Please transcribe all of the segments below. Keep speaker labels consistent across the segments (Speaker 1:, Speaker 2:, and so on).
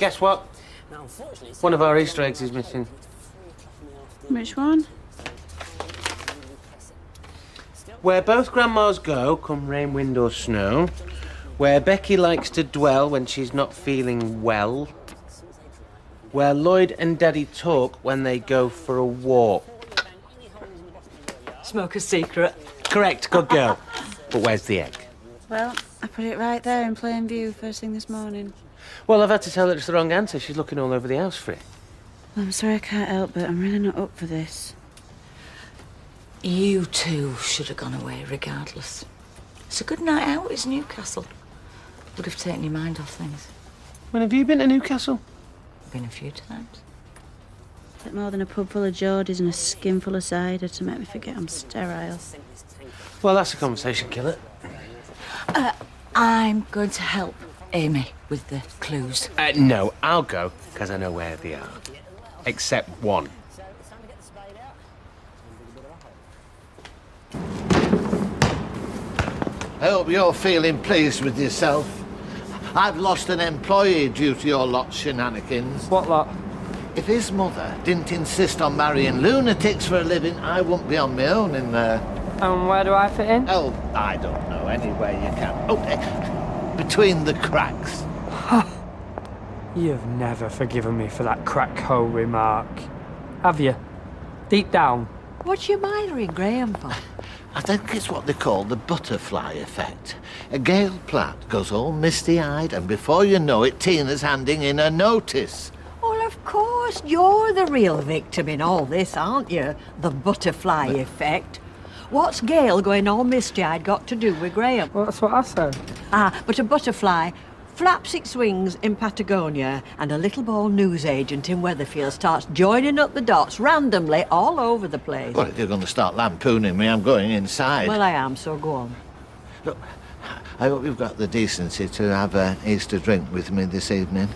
Speaker 1: Guess what? One of our Easter eggs is missing.
Speaker 2: Which one?
Speaker 1: Where both grandmas go, come rain, wind or snow. Where Becky likes to dwell when she's not feeling well. Where Lloyd and Daddy talk when they go for a walk.
Speaker 3: Smoker's secret.
Speaker 1: Correct, good girl. But where's the egg?
Speaker 2: Well, I put it right there in plain view first thing this morning.
Speaker 1: Well, I've had to tell her it's the wrong answer. She's looking all over the house for it.
Speaker 2: Well, I'm sorry I can't help, but I'm really not up for this.
Speaker 3: You two should have gone away regardless. It's a good night out, it's Newcastle. Would have taken your mind off things.
Speaker 1: When have you been to Newcastle?
Speaker 3: Been a few times.
Speaker 2: A bit more than a pub full of Geordies and a skin full of cider to make me forget I'm sterile.
Speaker 1: Well, that's a conversation killer.
Speaker 3: I'm going to help Amy with the clues.
Speaker 1: No, I'll go, because I know where they are. Except one.
Speaker 4: I hope you're feeling pleased with yourself. I've lost an employee due to your lot's shenanigans.
Speaker 5: What lot?
Speaker 4: If his mother didn't insist on marrying lunatics for a living, I wouldn't be on my own in there.
Speaker 5: And where do I fit in?
Speaker 4: Oh, I don't know. Anywhere you can. Oh, between the cracks.
Speaker 5: You've never forgiven me for that crack hole remark. Have you? Deep down.
Speaker 3: What you admiring Graham for?
Speaker 4: I think it's what they call the butterfly effect. Gail Platt goes all misty-eyed, and before you know it, Tina's handing in a notice.
Speaker 3: Well, of course, you're the real victim in all this, aren't you? The butterfly effect. What's Gail going all misty-eyed got to do with Graham?
Speaker 5: Well, that's what I said.
Speaker 3: But a butterfly flaps its wings in Patagonia, and a little ball newsagent in Weatherfield starts joining up the dots randomly all over the place.
Speaker 4: Well, if you're going to start lampooning me, I'm going inside.
Speaker 3: Well, I am, so go on.
Speaker 4: Look, I hope you've got the decency to have an Easter drink with me this evening.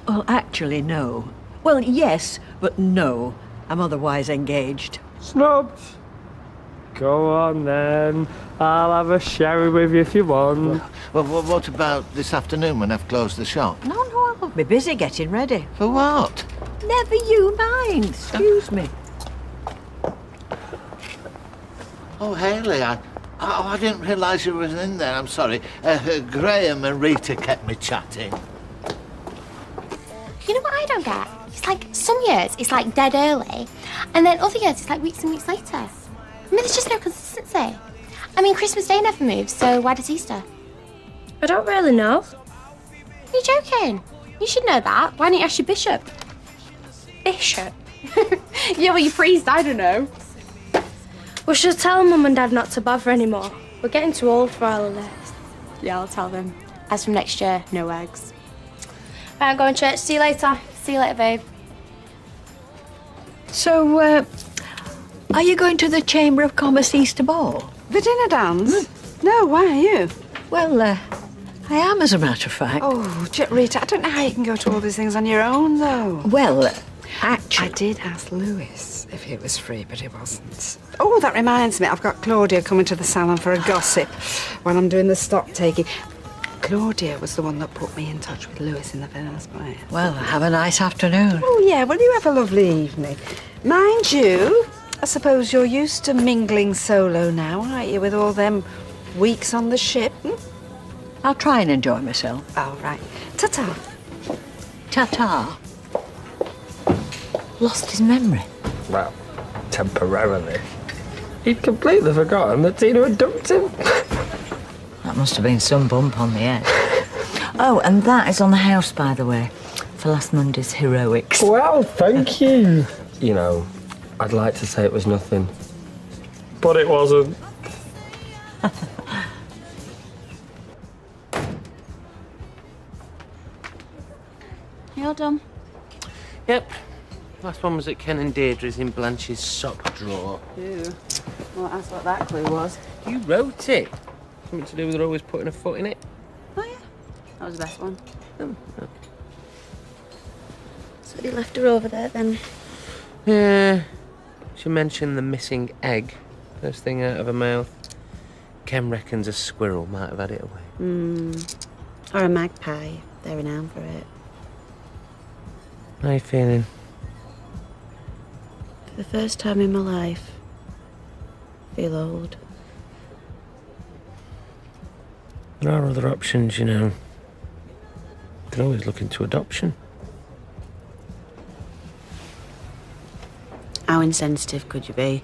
Speaker 3: Well, actually, no. Well, yes, but no. I'm otherwise engaged.
Speaker 5: Snubs. Go on, then. I'll have a sherry with you if you want.
Speaker 4: Well, what about this afternoon when I've closed the shop?
Speaker 3: No, I'll be busy getting ready.
Speaker 4: For what?
Speaker 3: Never you mind. Excuse me.
Speaker 4: Oh, Hayley, I didn't realise you were in there. I'm sorry. Graham and Rita kept me chatting.
Speaker 6: You know what I don't get? It's like some years it's like dead early, and then other years it's like weeks and weeks later. I mean, there's just no consistency. I mean, Christmas Day never moves, so why does Easter?
Speaker 7: I don't really know.
Speaker 6: Are you joking? You should know that. Why don't you ask your bishop?
Speaker 7: Bishop?
Speaker 6: Yeah, well, your priest, I don't know.
Speaker 7: We should tell Mum and Dad not to bother anymore. We're getting too old for all of this.
Speaker 6: Yeah, I'll tell them. As from next year, no eggs.
Speaker 7: Right, I'm going to church. See you later.
Speaker 6: See you later, babe.
Speaker 3: So, are you going to the Chamber of Commerce Easter Ball?
Speaker 2: The dinner dance? No, why are you?
Speaker 3: Well, I am, as a matter of fact.
Speaker 2: Oh, Rita, I don't know how you can go to all these things on your own, though.
Speaker 3: Well, actually...
Speaker 2: I did ask Lewis if it was free, but it wasn't. Oh, that reminds me, I've got Claudia coming to the salon for a gossip while I'm doing the stock taking. Claudia was the one that put me in touch with Lewis in the first place.
Speaker 3: Well, have a nice afternoon.
Speaker 2: Oh, yeah, well, you have a lovely evening. Mind you, I suppose you're used to mingling solo now, aren't you, with all them weeks on the ship?
Speaker 3: I'll try and enjoy myself.
Speaker 2: Oh, right. Ta-ta.
Speaker 3: Ta-ta. Lost his memory.
Speaker 5: Well, temporarily. He'd completely forgotten that Tina had dumped him.
Speaker 3: That must have been some bump on the head. Oh, and that is on the house, by the way, for last Monday's heroics.
Speaker 5: Well, thank you. You know, I'd like to say it was nothing, but it wasn't.
Speaker 2: You're done?
Speaker 1: Yep. Last one was at Ken and Deirdre's in Blanche's sock drawer.
Speaker 2: Ew. Well, that's what that clue was.
Speaker 1: You wrote it. Something to do with her always putting her foot in it?
Speaker 2: Oh, yeah. That was the best one.
Speaker 1: Oh.
Speaker 7: So you left her over there, then?
Speaker 1: Yeah. She mentioned the missing egg. First thing out of her mouth. Ken reckons a squirrel might have had it away.
Speaker 2: Or a magpie. They're renowned for it.
Speaker 1: How are you feeling?
Speaker 8: For the first time in my life, I feel old.
Speaker 1: There are other options, you know. You can always look into adoption.
Speaker 8: How insensitive could you be?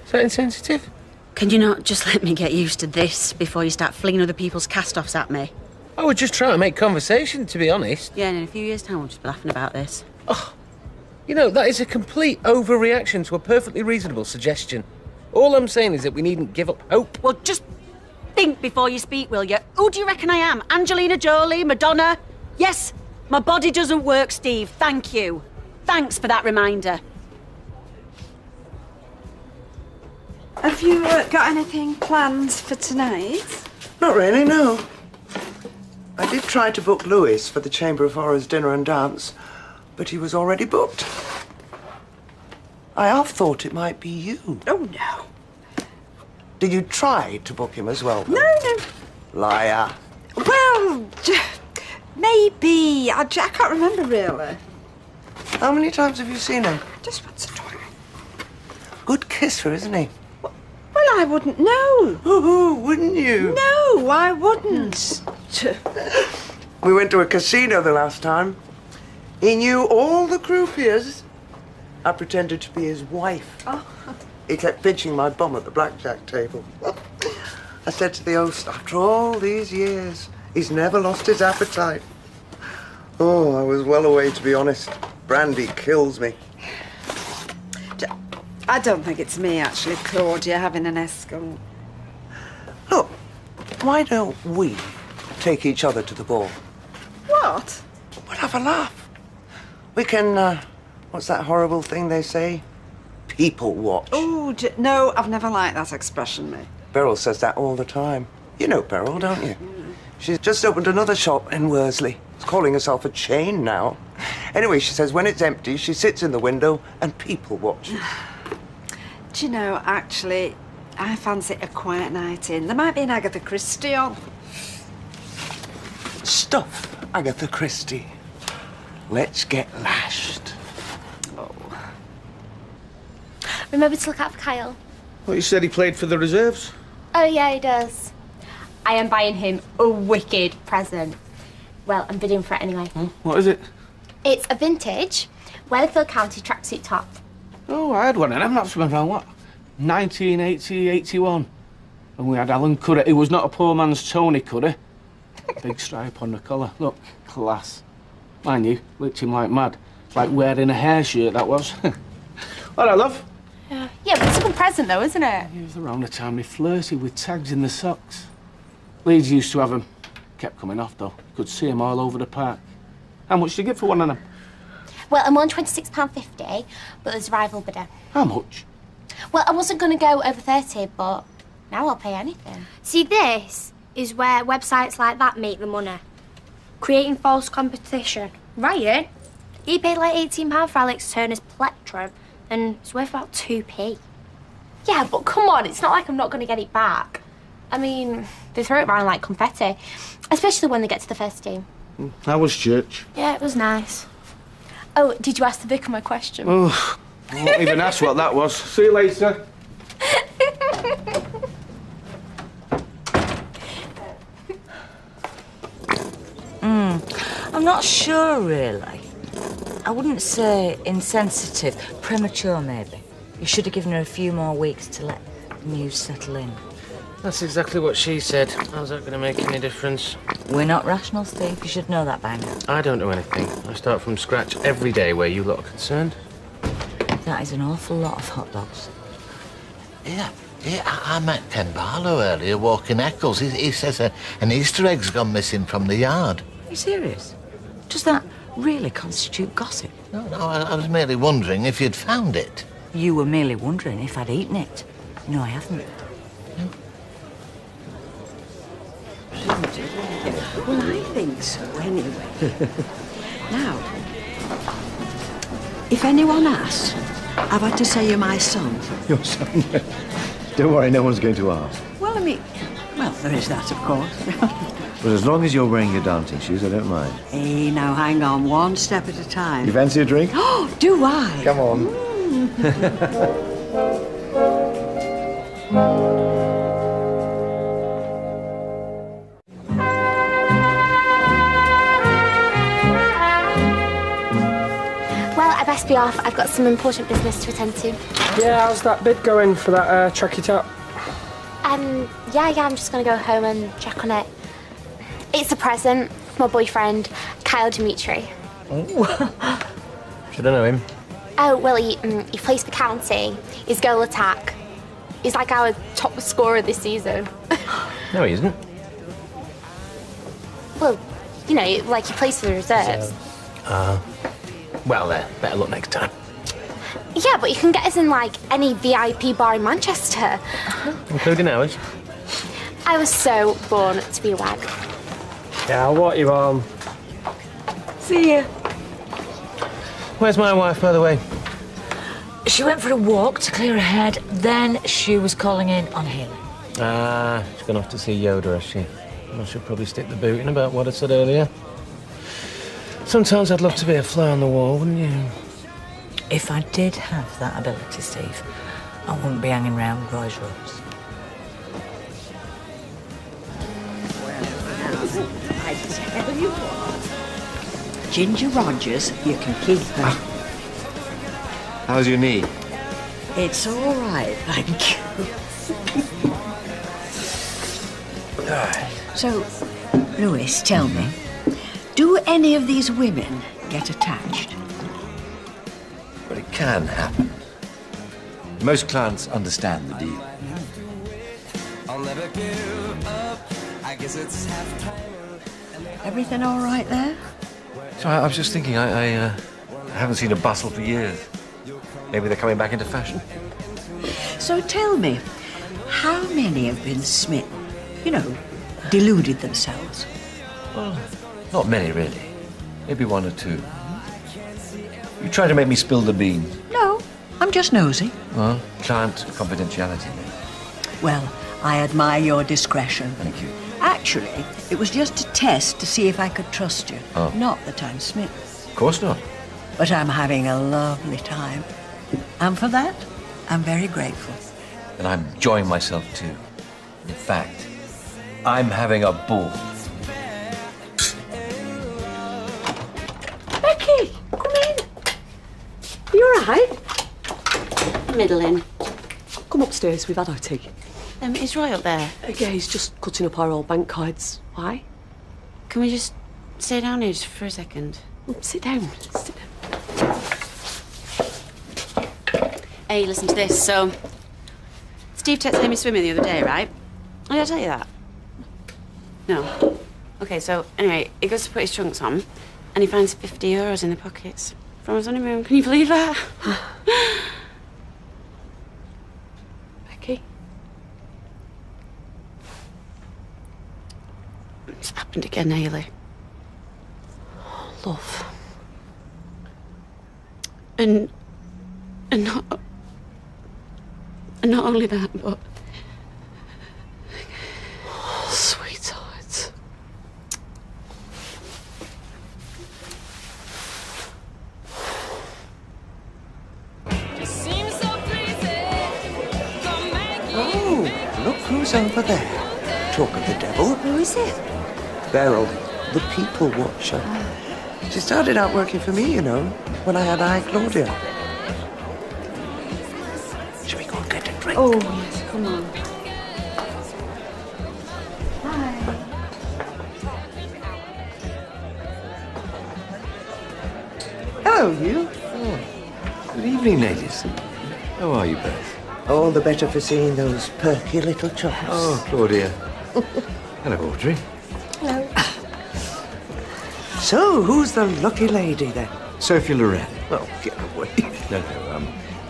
Speaker 1: Is that insensitive?
Speaker 8: Can you not just let me get used to this before you start flinging other people's cast-offs at me?
Speaker 1: I was just trying to make conversation, to be honest.
Speaker 8: Yeah, and in a few years' time, we'll just be laughing about this.
Speaker 1: Oh, you know, that is a complete overreaction to a perfectly reasonable suggestion. All I'm saying is that we needn't give up hope.
Speaker 8: Well, just think before you speak, will you? Who do you reckon I am? Angelina Jolie? Madonna? Yes, my body doesn't work, Steve. Thank you. Thanks for that reminder.
Speaker 2: Have you got anything planned for tonight?
Speaker 9: Not really, no. I did try to book Lewis for the Chamber of Horrors dinner and dance, but he was already booked. I half thought it might be you.
Speaker 2: Oh, no.
Speaker 9: Did you try to book him as well?
Speaker 2: No, no.
Speaker 9: Liar.
Speaker 2: Well, maybe. I can't remember, really.
Speaker 9: How many times have you seen him?
Speaker 2: Just once or twice.
Speaker 9: Good kisser, isn't he?
Speaker 2: Well, I wouldn't know.
Speaker 9: Ooh, wouldn't you?
Speaker 2: No, I wouldn't.
Speaker 9: We went to a casino the last time. He knew all the croupiers. I pretended to be his wife.
Speaker 2: Oh.
Speaker 9: He kept pinching my bum at the blackjack table. I said to the host, after all these years, he's never lost his appetite. Oh, I was well away, to be honest. Brandy kills me.
Speaker 2: I don't think it's me, actually, Claudia, having an escort.
Speaker 9: Look, why don't we take each other to the ball?
Speaker 2: What?
Speaker 9: We'll have a laugh. We can, what's that horrible thing they say? People watch.
Speaker 2: Oh, no, I've never liked that expression, mate.
Speaker 9: Beryl says that all the time. You know Beryl, don't you? She's just opened another shop in Worsley. It's calling herself a chain now. Anyway, she says when it's empty, she sits in the window and people watch.
Speaker 2: Do you know, actually, I fancy a quiet night in. There might be an Agatha Christie on.
Speaker 9: Stuff, Agatha Christie. Let's get lashed.
Speaker 2: Oh.
Speaker 6: Remember to look out for Kyle.
Speaker 1: Well, you said he played for the reserves?
Speaker 6: Oh, yeah, he does. I am buying him a wicked present. Well, I'm bidding for it anyway.
Speaker 1: What is it?
Speaker 6: It's a vintage Weatherfield County tracksuit top.
Speaker 10: Oh, I had one of them. That's been around, what, 1980, 81. And we had Alan Curry. He was not a poor man's Tony Curry. Big stripe on the collar. Look, class. Mind you, licked him like mad. Like wearing a hair shirt, that was. All right, love.
Speaker 6: Yeah, but it's a good present, though, isn't it?
Speaker 10: It was around the time they flirted with tags in the socks. Leeds used to have them. Kept coming off, though. Could see them all over the park. How much did you get for one of them?
Speaker 6: Well, I'm on £26.50, but there's a rival bidder.
Speaker 10: How much?
Speaker 6: Well, I wasn't going to go over 30, but now I'll pay anything.
Speaker 7: See, this is where websites like that make the money. Creating false competition.
Speaker 6: Ryan, he paid like £18 for Alex Turner's plectrum, and it's worth about 2p. Yeah, but come on, it's not like I'm not going to get it back. I mean, they throw it around like confetti, especially when they get to the first team.
Speaker 10: How was church?
Speaker 6: Yeah, it was nice. Oh, did you ask the vicar my question?
Speaker 10: Oh, I won't even ask what that was. See you later.
Speaker 11: I'm not sure, really. I wouldn't say insensitive. Premature, maybe. You should have given her a few more weeks to let the news settle in.
Speaker 1: That's exactly what she said. How's that going to make any difference?
Speaker 11: We're not rational, Steve. You should know that by now.
Speaker 1: I don't do anything. I start from scratch every day where you lot are concerned.
Speaker 11: That is an awful lot of hot dogs.
Speaker 4: Yeah, I met Ken Barlow earlier walking Eccles. He says an Easter egg's gone missing from the yard.
Speaker 11: Are you serious? Does that really constitute gossip?
Speaker 4: No, I was merely wondering if you'd found it.
Speaker 11: You were merely wondering if I'd eaten it. No, I haven't.
Speaker 2: Well, I think so, anyway. Now, if anyone asks, I've had to say you're my son.
Speaker 12: Your son? Don't worry, no one's going to ask.
Speaker 2: Well, I mean, well,
Speaker 3: There is that, of course.
Speaker 12: But as long as you're wearing your dancing shoes, I don't mind.
Speaker 3: Hey, now hang on, one step at a time.
Speaker 12: You fancy a drink?
Speaker 3: Oh, do I?
Speaker 12: Come on.
Speaker 6: Well, I best be off. I've got some important business to attend to.
Speaker 5: Yeah, how's that bid going for that tracky top?
Speaker 6: Yeah, I'm just gonna go home and check on it. It's a present for my boyfriend, Kyle Dimitri.
Speaker 12: Oh. Should I know him?
Speaker 6: Oh, well, he plays for county. He's goal attack. He's like our top scorer this season.
Speaker 12: No, he isn't.
Speaker 6: Well, you know, like he plays for the reserves.
Speaker 12: Well, better luck next time.
Speaker 6: Yeah, but you can get us in, like, any VIP bar in Manchester.
Speaker 12: Including ours?
Speaker 6: I was so born to be a wag.
Speaker 5: Yeah, I'll walk you home.
Speaker 11: See ya.
Speaker 12: Where's my wife, by the way?
Speaker 11: She went for a walk to clear her head, then she was calling in on healing.
Speaker 12: She's gone off to see Yoda, has she? I should probably stick the boot in about what I said earlier. Sometimes I'd love to be a fly on the wall, wouldn't you?
Speaker 11: If I did have that ability, Steve, I wouldn't be hanging around Roy's Roads.
Speaker 3: I tell you what. Ginger Rogers, you can keep her.
Speaker 12: How's your knee?
Speaker 3: It's all right, thank you. So, Louis, tell me, do any of these women get attached?
Speaker 12: Well, it can happen. Most clients understand the deal.
Speaker 3: Everything all right there?
Speaker 12: So I was just thinking, I haven't seen a bustle for years. Maybe they're coming back into fashion.
Speaker 3: So tell me, how many have been smitten? You know, deluded themselves?
Speaker 12: Well, not many, really. Maybe one or two. You try to make me spill the beans.
Speaker 3: No, I'm just nosy.
Speaker 12: Well, client confidentiality.
Speaker 3: Well, I admire your discretion.
Speaker 12: Thank you.
Speaker 3: Actually, it was just a test to see if I could trust you.
Speaker 12: Oh.
Speaker 3: Not that I'm smitten.
Speaker 12: Of course not.
Speaker 3: But I'm having a lovely time. And for that, I'm very grateful.
Speaker 12: And I'm enjoying myself too. In fact, I'm having a ball.
Speaker 8: Becky, come in. Are you all right?
Speaker 13: Middling.
Speaker 8: Come upstairs, we've had our tea.
Speaker 13: Is Roy up there?
Speaker 8: Yeah, he's just cutting up our old bank cards. Why?
Speaker 13: Can we just stay down here just for a second?
Speaker 8: Sit down. Sit down.
Speaker 13: Hey, listen to this. So, Steve texted me swimming the other day, right? Did I tell you that? No. Okay, so anyway, he goes to put his trunks on and he finds €50 in the pockets from his honeymoon. Can you believe that?
Speaker 8: Becky?
Speaker 13: It's happened again, Hayley.
Speaker 8: Oh, love.
Speaker 13: And not only that, but...
Speaker 8: Oh, sweetheart.
Speaker 9: Oh, look who's over there. Talk of the devil.
Speaker 11: Who is it?
Speaker 9: Beryl, the people watcher. She started out working for me, you know, when I had Claudia. Shall we go and get a drink?
Speaker 11: Oh, yes, come on.
Speaker 9: Hello, you.
Speaker 12: Oh. Good evening, ladies. How are you both?
Speaker 9: All the better for seeing those perky little chops.
Speaker 12: Oh, Claudia. Hello, Audrey.
Speaker 9: Hello. So, who's the lucky lady then?
Speaker 12: Sophie Loren.
Speaker 9: Oh, get away.
Speaker 12: No,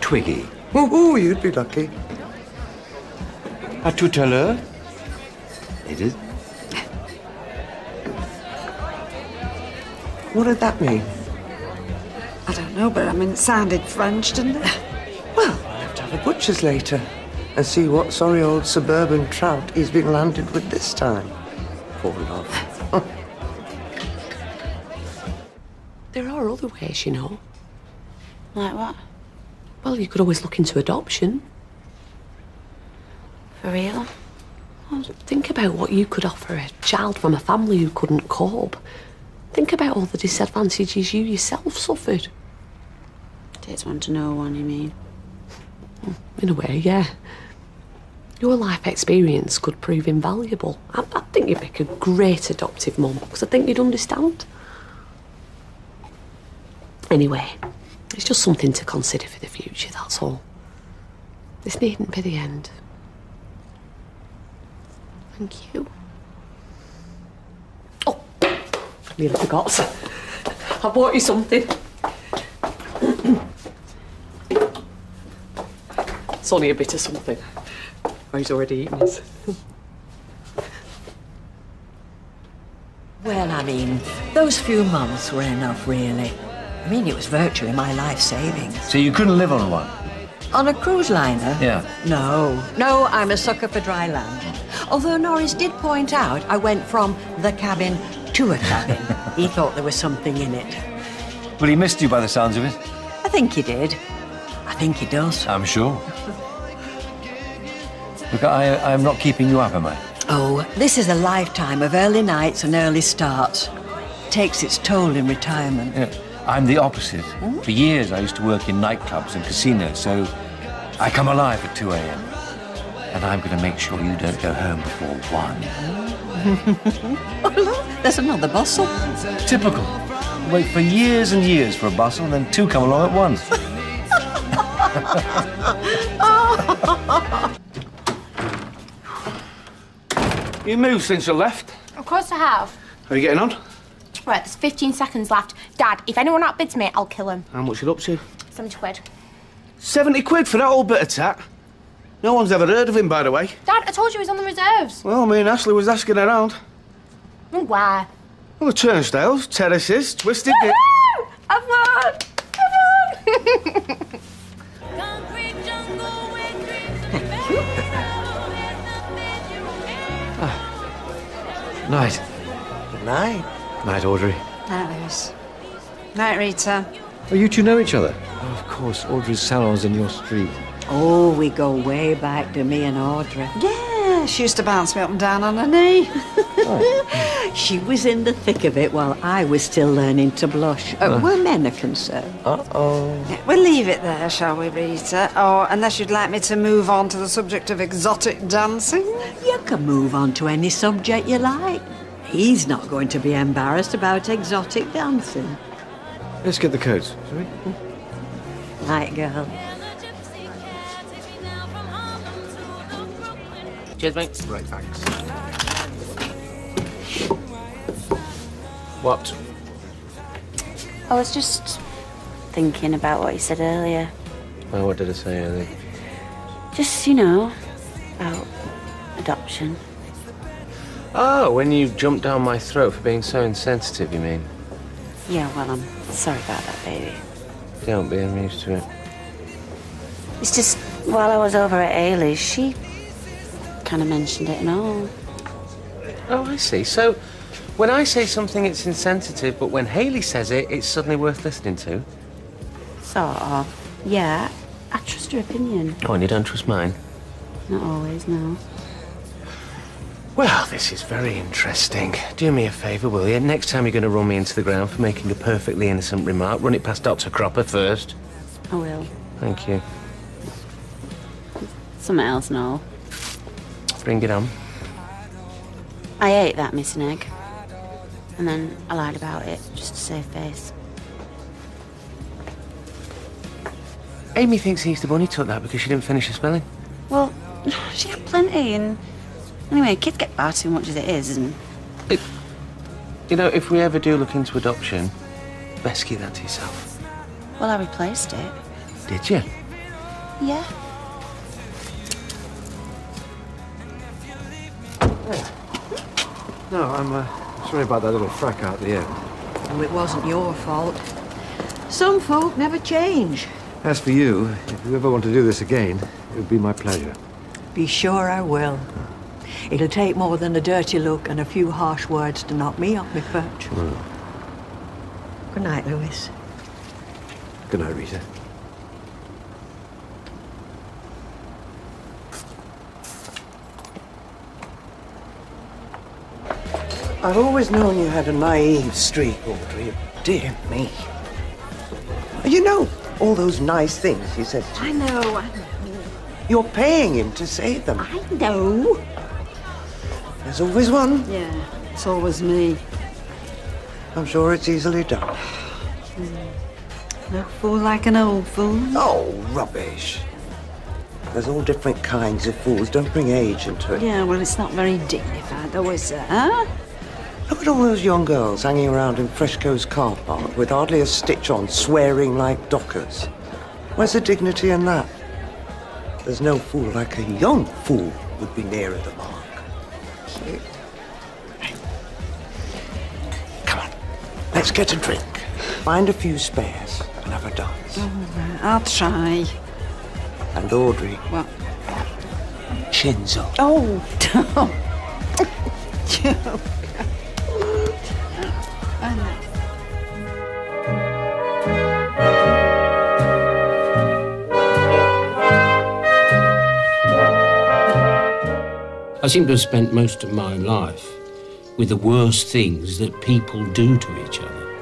Speaker 12: Twiggy.
Speaker 9: Oh, you'd be lucky.
Speaker 12: À tout à l'heure. Ladies.
Speaker 9: What did that mean?
Speaker 2: I don't know, but I mean, it sounded French, didn't it?
Speaker 9: Well, we'll have to have a butcher's later. and see what sorry old suburban trout he's been landed with this time. Poor love.
Speaker 14: There are other ways, you know.
Speaker 13: Like what?
Speaker 14: Well, you could always look into adoption.
Speaker 13: For real?
Speaker 14: Well, think about what you could offer a child from a family who couldn't cope. Think about all the disadvantages you yourself suffered.
Speaker 13: Dates want to know one, you mean?
Speaker 14: In a way, yeah. Your life experience could prove invaluable. I think you'd make a great adoptive mum, because I think you'd understand. Anyway, it's just something to consider for the future, that's all. This needn't be the end. Thank you. Oh, nearly forgot. I bought you something. It's only a bit of something. Oh, he's already eaten it.
Speaker 3: Well, I mean, those few months were enough, really. I mean, it was virtually my life savings.
Speaker 15: So you couldn't live on one?
Speaker 3: On a cruise liner?
Speaker 15: Yeah.
Speaker 3: No, I'm a sucker for dry land. Although Norris did point out I went from the cabin to a cabin. He thought there was something in it.
Speaker 15: Well, he missed you by the sounds of it.
Speaker 3: I think he did. I think he does.
Speaker 15: I'm sure. Look, I'm not keeping you up, am I?
Speaker 3: Oh, this is a lifetime of early nights and early starts. Takes its toll in retirement.
Speaker 15: Yeah, I'm the opposite. For years, I used to work in nightclubs and casinos, so I come alive at 2 a.m. And I'm going to make sure you don't go home before 1.
Speaker 3: Oh, look, there's another bustle.
Speaker 15: Typical. Wait for years and years for a bustle, and then 2 come along at once.
Speaker 10: You moved since you left.
Speaker 6: Of course I have.
Speaker 10: How are you getting on?
Speaker 6: Right, there's 15 seconds left. Dad, if anyone outbids me, I'll kill him.
Speaker 10: How much you up to?
Speaker 6: 70 quid.
Speaker 10: 70 quid for that old bit of tat? No one's ever heard of him, by the way.
Speaker 6: Dad, I told you he was on the reserves.
Speaker 10: Well, me and Ashley was asking around.
Speaker 6: And where?
Speaker 10: Well, the turnstiles, terraces, twisted gate.
Speaker 6: Have fun!
Speaker 15: Night.
Speaker 9: Good night.
Speaker 15: Night, Audrey.
Speaker 2: Night, Lewis. Night, Rita.
Speaker 15: Oh, you two know each other? Oh, of course. Audrey's salon's in your street.
Speaker 3: Oh, we go way back to me and Audrey.
Speaker 2: Yeah, she used to bounce me up and down on her knee.
Speaker 3: She was in the thick of it while I was still learning to blush. Where men are concerned.
Speaker 15: Uh-oh.
Speaker 2: Yeah, we'll leave it there, shall we, Rita? Or unless you'd like me to move on to the subject of exotic dancing?
Speaker 3: You can move on to any subject you like. He's not going to be embarrassed about exotic dancing.
Speaker 15: Let's get the coats, shall we?
Speaker 3: Night, girl.
Speaker 1: Cheers, mate.
Speaker 15: Right, thanks.
Speaker 1: What?
Speaker 13: I was just thinking about what you said earlier.
Speaker 1: Oh, what did I say earlier?
Speaker 13: Just, you know, about adoption.
Speaker 1: Oh, when you jumped down my throat for being so insensitive, you mean?
Speaker 13: Yeah, well, I'm sorry about that, baby.
Speaker 1: Don't be, I'm used to it.
Speaker 13: It's just, while I was over at Ailey's, she kind of mentioned it and all.
Speaker 1: Oh, I see. So, when I say something, it's insensitive, but when Hayley says it, it's suddenly worth listening to?
Speaker 13: Sort of. Yeah, I trust your opinion.
Speaker 1: Oh, and you don't trust mine?
Speaker 13: Not always, no.
Speaker 1: Well, this is very interesting. Do me a favour, will you? Next time you're going to run me into the ground for making a perfectly innocent remark, run it past Dr. Cropper first.
Speaker 13: I will.
Speaker 1: Thank you.
Speaker 13: Something else, no.
Speaker 1: Bring it on.
Speaker 13: I ate that missing egg. And then I lied about it, just to save face.
Speaker 1: Amy thinks the Easter Bunny took that because she didn't finish her spelling.
Speaker 13: Well, she had plenty, and anyway, kids get far too much as it is, and
Speaker 1: You know, if we ever do look into adoption, best keep that to yourself.
Speaker 13: well, I replaced it.
Speaker 1: Did you?
Speaker 13: Yeah.
Speaker 15: No, I'm sorry about that little frack out there.
Speaker 3: Oh, it wasn't your fault. Some folk never change.
Speaker 15: As for you, if you ever want to do this again, it would be my pleasure.
Speaker 3: Be sure I will. It'll take more than a dirty look and a few harsh words to knock me off my perch. Good night, Lewis.
Speaker 16: Good night, Rita.
Speaker 9: I've always known you had a naive streak, Audrey. Dear me. You know, all those nice things he said to you.
Speaker 2: I know.
Speaker 9: You're paying him to say them.
Speaker 2: I know.
Speaker 9: There's always one.
Speaker 2: Yeah, it's always me.
Speaker 9: I'm sure it's easily done.
Speaker 2: No fool like an old fool.
Speaker 9: Oh, rubbish. There's all different kinds of fools. Don't bring age into it.
Speaker 2: Yeah, well, it's not very dignified, though, is it, huh?
Speaker 9: Look at all those young girls hanging around in Freshco's car park with hardly a stitch on, swearing like dockers. Where's the dignity in that? There's no fool like a young fool would be nearer the mark. Come on, let's get a drink. Find a few spares and have a dance.
Speaker 2: All right, I'll try.
Speaker 9: And Audrey.
Speaker 2: What?
Speaker 9: Chins up.
Speaker 2: Oh, Tom. Joe. I know.
Speaker 1: I seem to have spent most of my life with the worst things that people do to each other.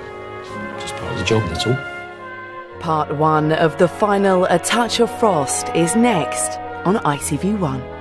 Speaker 1: Just part of the job, that's all.
Speaker 17: Part 1 of the final A Touch of Frost is next on ITV1.